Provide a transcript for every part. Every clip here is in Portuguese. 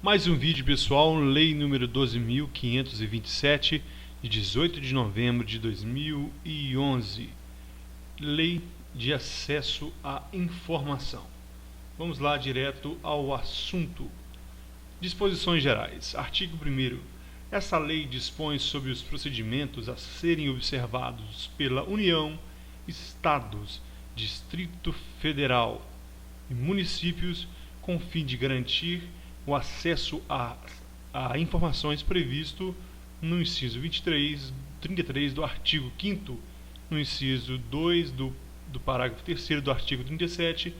Mais um vídeo, pessoal, lei número 12.527, de 18 de novembro de 2011, lei de acesso à informação. Vamos lá direto ao assunto. Disposições gerais. Artigo 1º. Essa lei dispõe sobre os procedimentos a serem observados pela União, Estados, Distrito Federal e municípios com fim de garantir o acesso a informações previsto no inciso 33 do artigo 5º, no inciso 2 do parágrafo 3º do artigo 37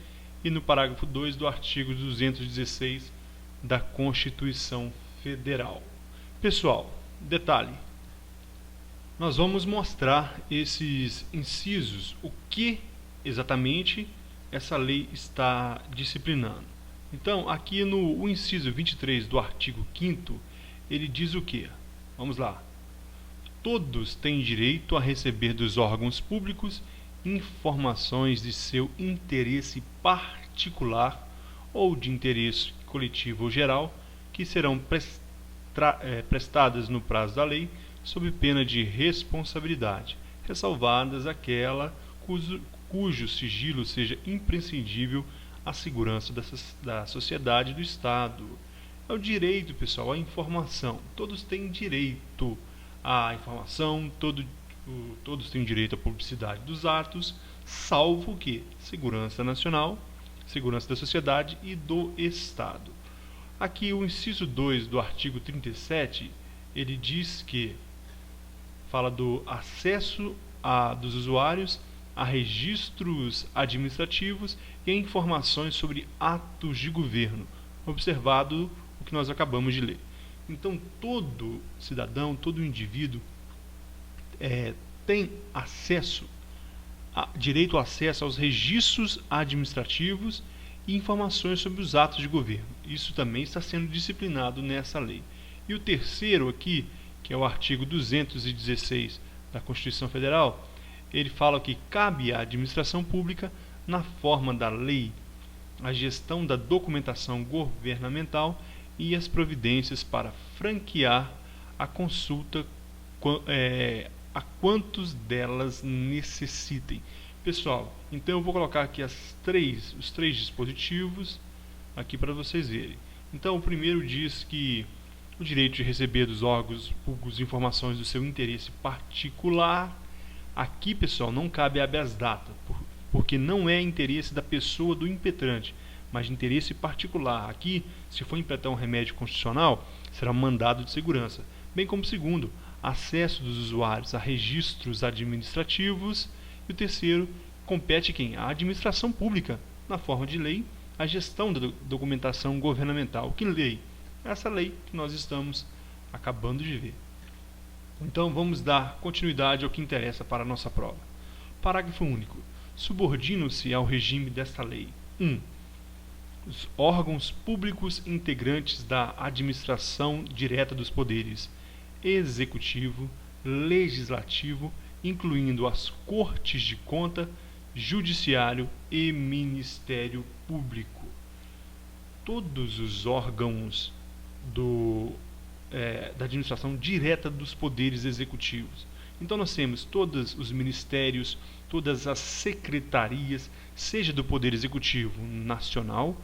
e no parágrafo 2 do artigo 216 da Constituição Federal. Pessoal, detalhe, nós vamos mostrar esses incisos, o que exatamente essa lei está disciplinando. Então, aqui no inciso 23 do artigo 5º, ele diz o quê? Vamos lá. Todos têm direito a receber dos órgãos públicos informações de seu interesse particular ou de interesse coletivo ou geral, que serão prestadas no prazo da lei, sob pena de responsabilidade, ressalvadas aquela cujo sigilo seja imprescindível à segurança da sociedade e do Estado. É o direito, pessoal, à informação. Todos têm direito à informação, todos têm direito à publicidade dos atos, salvo que segurança nacional, segurança da sociedade e do Estado. Aqui o inciso 2 do artigo 37, ele diz que fala do acesso dos usuários a registros administrativos e a informações sobre atos de governo, observado o que nós acabamos de ler. Então, todo cidadão, todo indivíduo tem direito ao acesso aos registros administrativos e informações sobre os atos de governo. Isso também está sendo disciplinado nessa lei. E o terceiro aqui, que é o artigo 216 da Constituição Federal, ele fala que cabe à administração pública, na forma da lei, a gestão da documentação governamental e as providências para franquear a consulta a quantos delas necessitem. Pessoal, então eu vou colocar aqui os três dispositivos aqui para vocês verem. Então, o primeiro diz que o direito de receber dos órgãos públicos informações do seu interesse particular. Aqui, pessoal, não cabe habeas data, porque não é interesse da pessoa do impetrante, mas de interesse particular. Aqui, se for impetrar um remédio constitucional, será um mandado de segurança. Bem como segundo, acesso dos usuários a registros administrativos. E o terceiro, compete quem? A administração pública, na forma de lei, a gestão da documentação governamental. Que lei? Essa lei que nós estamos acabando de ver. Então vamos dar continuidade ao que interessa para a nossa prova. Parágrafo único. Subordinam-se ao regime desta lei: 1. Os órgãos públicos integrantes da administração direta dos poderes executivo, legislativo, incluindo as Cortes de Conta, Judiciário e Ministério Público. Todos os órgãos da administração direta dos poderes executivos. Então nós temos todos os ministérios, todas as secretarias, seja do Poder Executivo Nacional,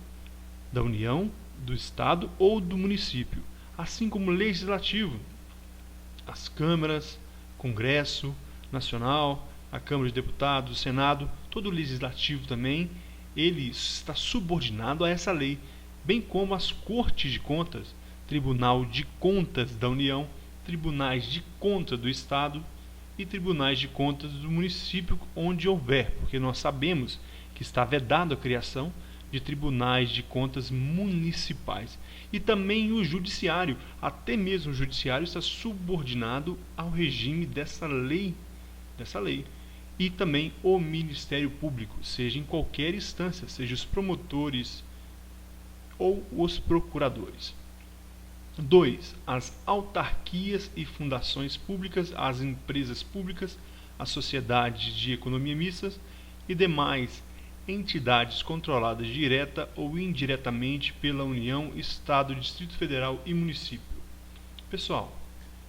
da União, do Estado ou do município, assim como legislativo, as câmaras, Congresso Nacional, a Câmara de Deputados, o Senado, todo o legislativo também, ele está subordinado a essa lei, bem como as Cortes de Contas, Tribunal de Contas da União, Tribunais de Contas do Estado e Tribunais de Contas do município, onde houver, porque nós sabemos que está vedado a criação de tribunais de contas municipais. E também o judiciário, até mesmo o judiciário está subordinado ao regime dessa lei. E também o Ministério Público, seja em qualquer instância, seja os promotores ou os procuradores. 2. As autarquias e fundações públicas, as empresas públicas, as sociedades de economia mistas e demais entidades controladas direta ou indiretamente pela União, Estado, Distrito Federal e município. Pessoal,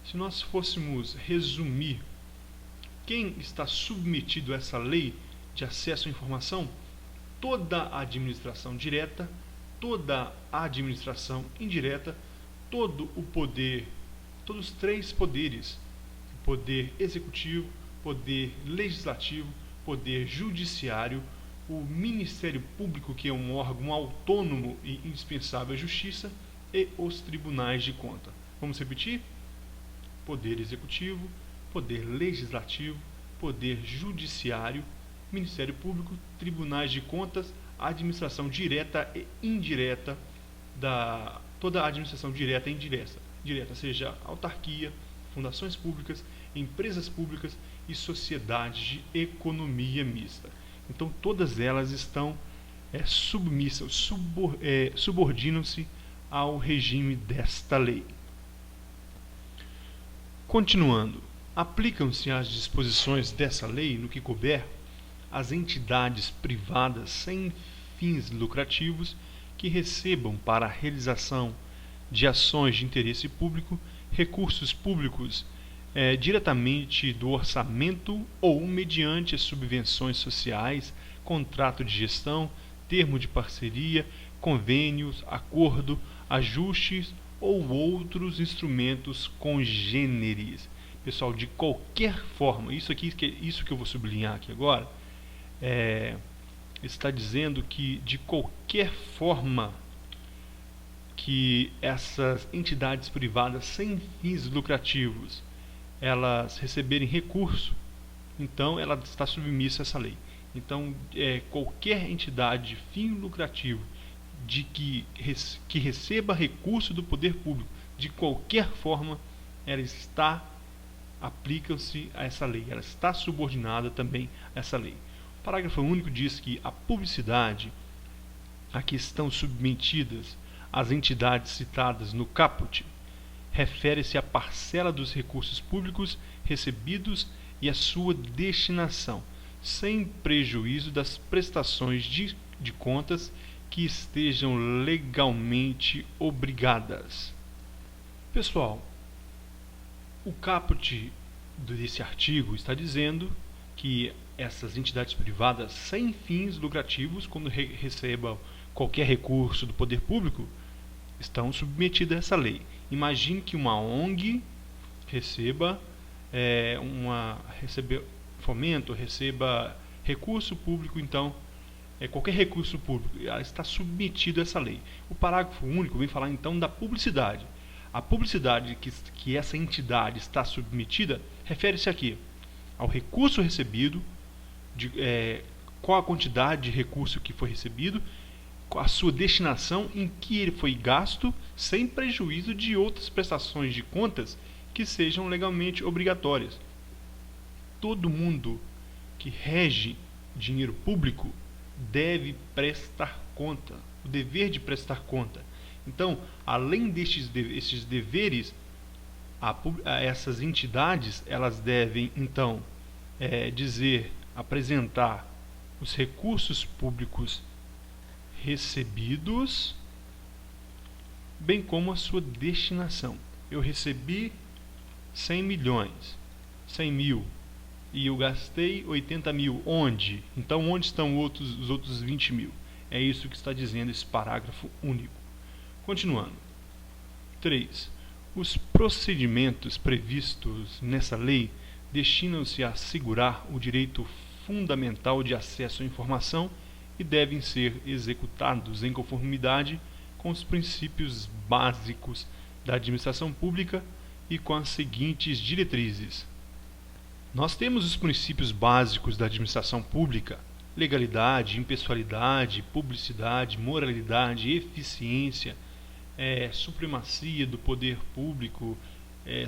se nós fôssemos resumir quem está submetido a essa lei de acesso à informação, toda a administração direta, toda a administração indireta, todo o poder, todos os três poderes, poder executivo, poder legislativo, poder judiciário, o Ministério Público, que é um órgão autônomo e indispensável à justiça, e os tribunais de conta. Vamos repetir? Poder executivo, poder legislativo, poder judiciário, Ministério Público, tribunais de contas, administração direta e indireta toda a administração direta e indireta, seja autarquia, fundações públicas, empresas públicas e sociedades de economia mista. Então todas elas estão submissas, subordinam-se ao regime desta lei. Continuando, aplicam-se às disposições dessa lei, no que couber, as entidades privadas sem fins lucrativos que recebam para a realização de ações de interesse público recursos públicos diretamente do orçamento ou mediante subvenções sociais, contrato de gestão, termo de parceria, convênios, acordo, ajustes ou outros instrumentos congêneres. Pessoal, de qualquer forma, isso que eu vou sublinhar aqui agora, está dizendo que de qualquer forma que essas entidades privadas sem fins lucrativos elas receberem recurso, então ela está submissa a essa lei. Então qualquer entidade de fim lucrativo que receba recurso do poder público de qualquer forma, ela aplica-se a essa lei, ela está subordinada também a essa lei. O parágrafo único diz que a publicidade a que estão submetidas as entidades citadas no caput refere-se à parcela dos recursos públicos recebidos e à sua destinação, sem prejuízo das prestações de contas que estejam legalmente obrigadas. Pessoal, o caput desse artigo está dizendo que essas entidades privadas sem fins lucrativos, quando recebam qualquer recurso do poder público, estão submetidas a essa lei. Imagine que uma ONG receba fomento, receba recurso público, então qualquer recurso público, ela está submetida a essa lei. O parágrafo único vem falar então da publicidade. A publicidade que essa entidade está submetida refere-se aqui ao recurso recebido, qual a quantidade de recurso que foi recebido, a sua destinação, em que ele foi gasto, sem prejuízo de outras prestações de contas que sejam legalmente obrigatórias. Todo mundo que rege dinheiro público deve prestar conta, o dever de prestar conta. Então, além destes deveres, essas entidades elas devem então apresentar os recursos públicos recebidos, bem como a sua destinação. Eu recebi 100 milhões, 100 mil, e eu gastei 80 mil. Onde? Então, onde estão os outros 20 mil? É isso que está dizendo esse parágrafo único. Continuando. 3. Os procedimentos previstos nessa lei destinam-se a assegurar o direito fundamental de acesso à informação e devem ser executados em conformidade com os princípios básicos da administração pública e com as seguintes diretrizes. Nós temos os princípios básicos da administração pública: legalidade, impessoalidade, publicidade, moralidade, eficiência, supremacia do poder público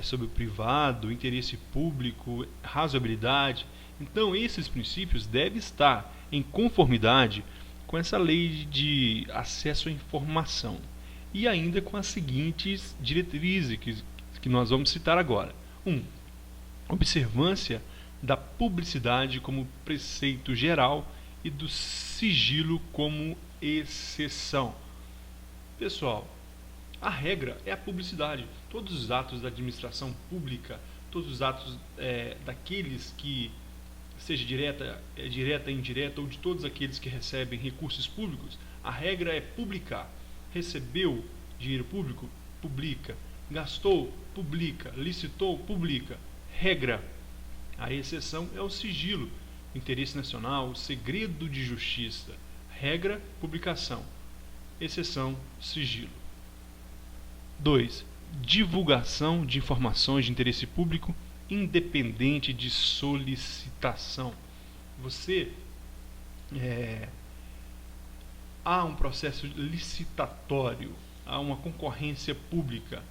sobre o privado, interesse público, razoabilidade. Então, esses princípios devem estar em conformidade com essa lei de acesso à informação e ainda com as seguintes diretrizes que nós vamos citar agora. 1. Observância da publicidade como preceito geral e do sigilo como exceção. Pessoal, a regra é a publicidade. Todos os atos da administração pública, todos os atos daqueles que, seja direta, indireta, ou de todos aqueles que recebem recursos públicos, a regra é publicar. Recebeu dinheiro público? Publica. Gastou? Publica. Licitou? Publica. Regra. A exceção é o sigilo, o interesse nacional, o segredo de justiça. Regra, publicação. Exceção, sigilo. 2. Divulgação de informações de interesse público independente de solicitação. Há um processo licitatório, há uma concorrência pública.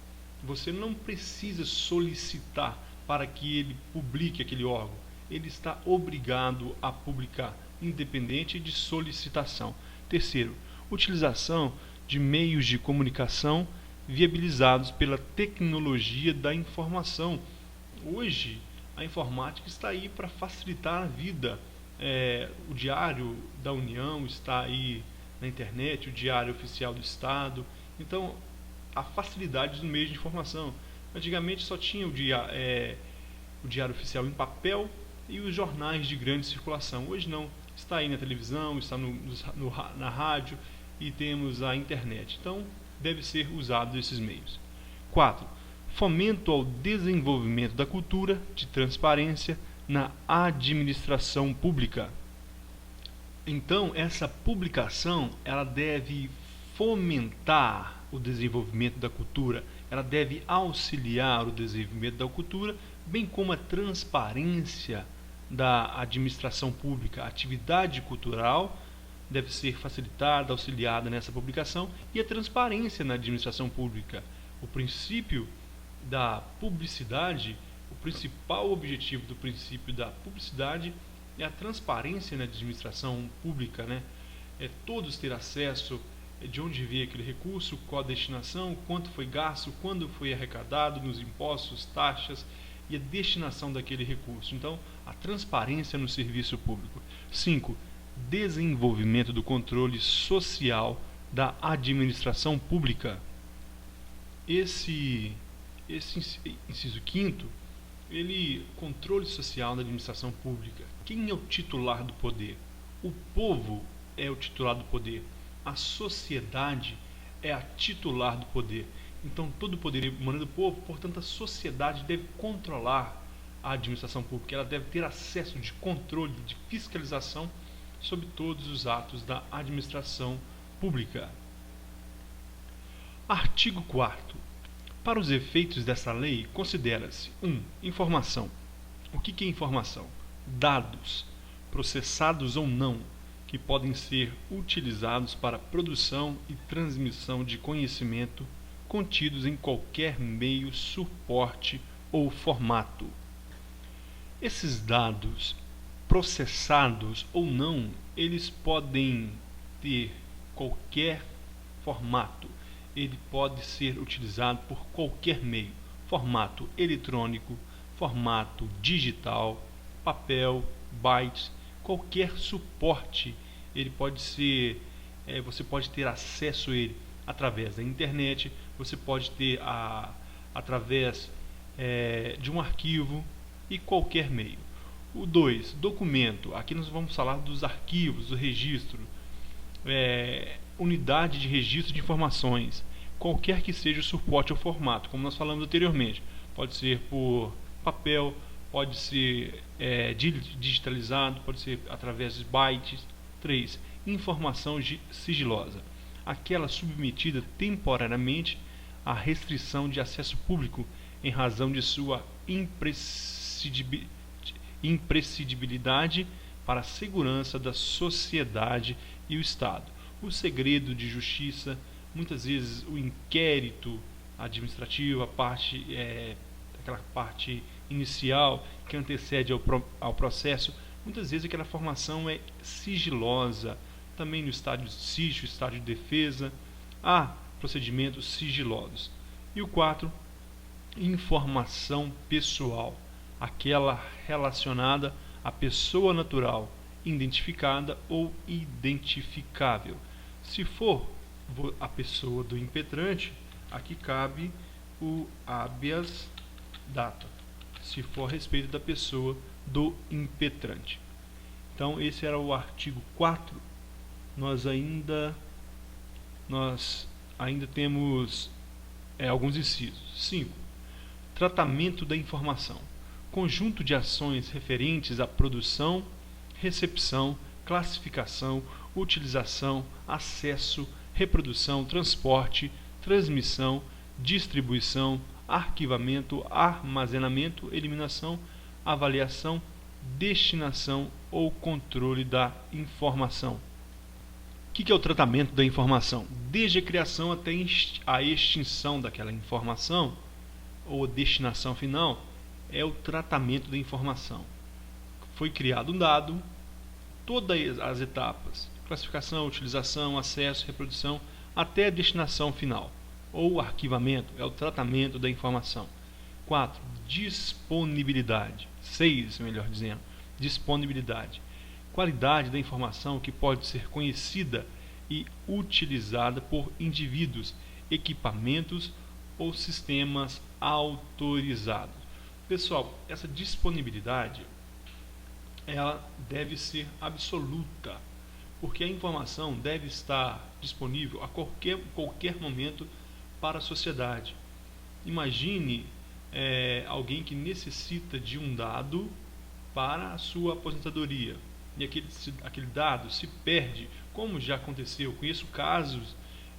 Você não precisa solicitar para que ele publique aquele órgão. Ele está obrigado a publicar, independente de solicitação. Terceiro, utilização de meios de comunicação viabilizados pela tecnologia da informação. Hoje, a informática está aí para facilitar a vida. O Diário da União está aí na internet, o Diário Oficial do Estado. Então, a facilidade dos meios de informação. Antigamente só tinha o Diário Oficial em papel e os jornais de grande circulação. Hoje não, está aí na televisão, está na rádio e temos a internet. Então, deve ser usado esses meios. 4. Fomento ao desenvolvimento da cultura de transparência na administração pública. Então, essa publicação, ela deve fomentar o desenvolvimento da cultura, ela deve auxiliar o desenvolvimento da cultura, bem como a transparência da administração pública. A atividade cultural deve ser facilitada, auxiliada nessa publicação, e a transparência na administração pública. O princípio da publicidade, o principal objetivo do princípio da publicidade é a transparência na administração pública, né? Todos ter acesso de onde veio aquele recurso, qual a destinação, quanto foi gasto, quando foi arrecadado, nos impostos, taxas e a destinação daquele recurso. Então, a transparência no serviço público. 5. Desenvolvimento do controle social da administração pública. Esse inciso 5º, controle social da administração pública. Quem é o titular do poder? O povo é o titular do poder. A sociedade é a titular do poder. Então, todo o poder emana do povo, portanto, a sociedade deve controlar a administração pública. Ela deve ter acesso de controle, de fiscalização sobre todos os atos da administração pública. Artigo 4º. Para os efeitos dessa lei, considera-se 1. Informação. O que é informação? Dados, processados ou não, que podem ser utilizados para produção e transmissão de conhecimento contidos em qualquer meio, suporte ou formato. Esses dados, processados ou não, eles podem ter qualquer formato. Ele pode ser utilizado por qualquer meio, formato eletrônico, formato digital, papel, bytes, qualquer suporte. Ele pode ser, você pode ter acesso a ele através da internet, você pode ter através de um arquivo e qualquer meio. O 2, documento. Aqui nós vamos falar dos arquivos, do registro. Unidade de registro de informações, qualquer que seja o suporte ou formato, como nós falamos anteriormente. Pode ser por papel, pode ser digitalizado, pode ser através de bytes. 3. Informação sigilosa, aquela submetida temporariamente à restrição de acesso público em razão de sua imprescindibilidade para a segurança da sociedade e o Estado. O segredo de justiça, muitas vezes o inquérito administrativo, aquela parte inicial que antecede ao processo, muitas vezes aquela formação é sigilosa. Também no estádio de sítio, estádio de defesa, há procedimentos sigilosos. E o 4, informação pessoal, aquela relacionada à pessoa natural identificada ou identificável. Se for a pessoa do impetrante, aqui cabe o habeas data, se for a respeito da pessoa do impetrante. Então esse era o artigo 4. Nós ainda temos alguns incisos. 5. Tratamento da informação. Conjunto de ações referentes à produção, recepção, classificação, utilização, acesso, reprodução, transporte, transmissão, distribuição, arquivamento, armazenamento, eliminação, avaliação, destinação ou controle da informação. O que é o tratamento da informação? Desde a criação até a extinção daquela informação ou destinação final, é o tratamento da informação. Foi criado um dado, todas as etapas, classificação, utilização, acesso, reprodução, até a destinação final, ou arquivamento, é o tratamento da informação. 4. Disponibilidade. 6, melhor dizendo, disponibilidade. Qualidade da informação que pode ser conhecida e utilizada por indivíduos, equipamentos ou sistemas autorizados. Pessoal, essa disponibilidade ela deve ser absoluta, porque a informação deve estar disponível a qualquer momento para a sociedade. Imagine alguém que necessita de um dado para a sua aposentadoria e aquele dado se perde, como já aconteceu. Eu conheço casos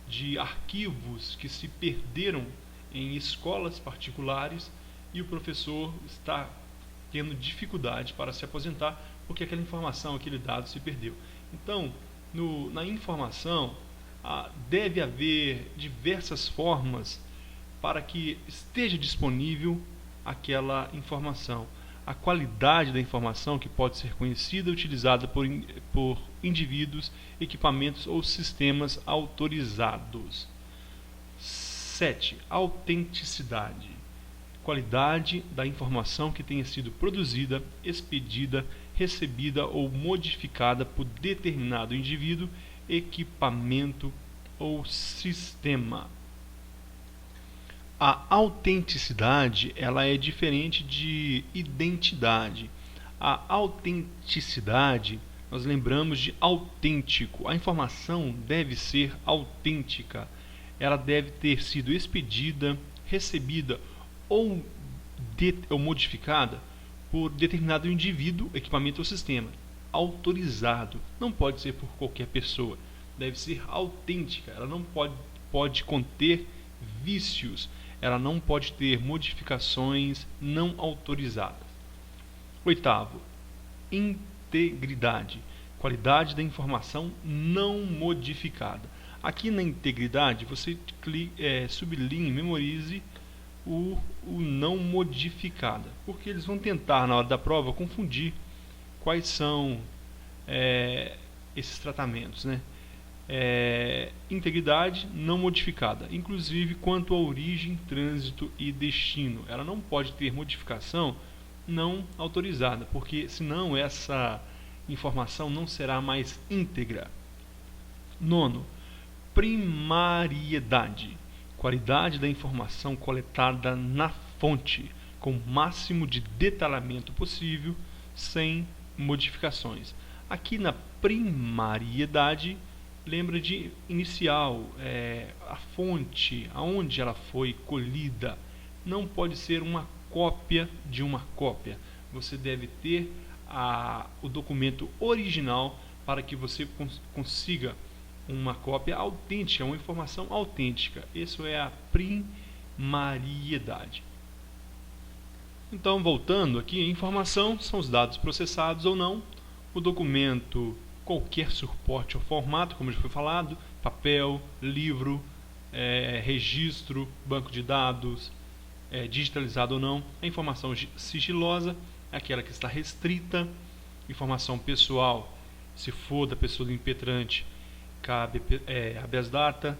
de arquivos que se perderam em escolas particulares e o professor está tendo dificuldade para se aposentar porque aquela informação, aquele dado se perdeu. Então, na informação, deve haver diversas formas para que esteja disponível aquela informação. A qualidade da informação que pode ser conhecida e utilizada por indivíduos, equipamentos ou sistemas autorizados. 7. Autenticidade. Qualidade da informação que tenha sido produzida, expedida, recebida ou modificada por determinado indivíduo, equipamento ou sistema. A autenticidade ela é diferente de identidade. A autenticidade, nós lembramos de autêntico. A informação deve ser autêntica. Ela deve ter sido expedida, recebida ou modificada por determinado indivíduo, equipamento ou sistema autorizado. Não pode ser por qualquer pessoa. Deve ser autêntica. Ela não pode conter vícios. Ela não pode ter modificações não autorizadas. 8. Integridade. Qualidade da informação não modificada. Aqui na integridade, você sublinhe, memorize o não modificada, porque eles vão tentar na hora da prova confundir quais são esses tratamentos, né? Integridade não modificada, inclusive quanto à origem, trânsito e destino. Ela não pode ter modificação não autorizada, porque senão essa informação não será mais íntegra. 9. Primariedade. Qualidade da informação coletada na fonte, com o máximo de detalhamento possível, sem modificações. Aqui na primariedade, lembra de inicial, a fonte, aonde ela foi colhida. Não pode ser uma cópia de uma cópia. Você deve ter o documento original para que você consiga uma cópia autêntica, uma informação autêntica. Isso é a primariedade. Então, voltando aqui, a informação são os dados processados ou não, o documento, qualquer suporte ou formato, como já foi falado, papel, livro, registro, banco de dados, digitalizado ou não. A informação sigilosa é aquela que está restrita. Informação pessoal, se for da pessoa do impetrante, cabe habeas data.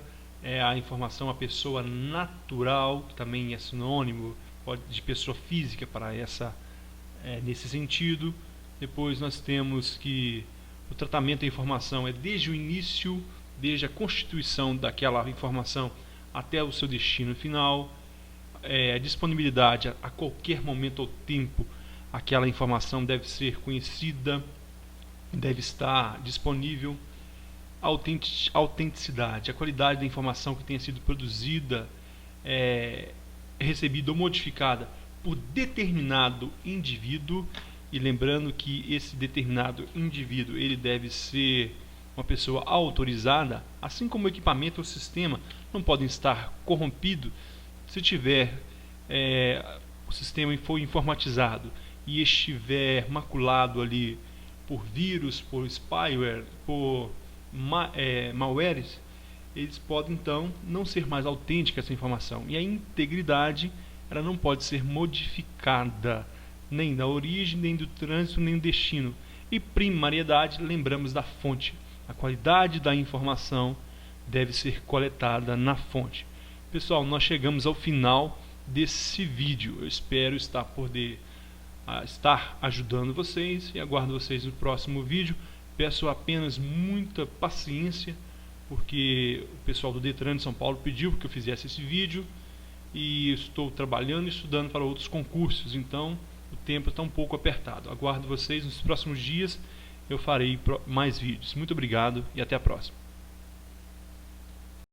A informação a pessoa natural, que também é sinônimo de pessoa física para nesse sentido. Depois nós temos que O tratamento da informação é desde o início, desde a constituição daquela informação até o seu destino final. A disponibilidade a qualquer momento ou tempo, aquela informação deve ser conhecida, deve estar disponível. A autenticidade, a qualidade da informação que tenha sido produzida, recebida ou modificada por determinado indivíduo. E lembrando que esse determinado indivíduo ele deve ser uma pessoa autorizada, assim como o equipamento ou sistema não podem estar corrompidos. Se tiver o sistema for informatizado e estiver maculado ali por vírus, por spyware, por malwares, eles podem então não ser mais autêntica essa informação, e a integridade ela não pode ser modificada, nem da origem, nem do trânsito, nem do destino. E primariedade, lembramos da fonte. A qualidade da informação deve ser coletada na fonte. Pessoal, nós chegamos ao final desse vídeo. Eu espero estar ajudando vocês e aguardo vocês no próximo vídeo. Peço apenas muita paciência, porque o pessoal do Detran de São Paulo pediu que eu fizesse esse vídeo e estou trabalhando e estudando para outros concursos, então o tempo está um pouco apertado. Aguardo vocês nos próximos dias, eu farei mais vídeos. Muito obrigado e até a próxima.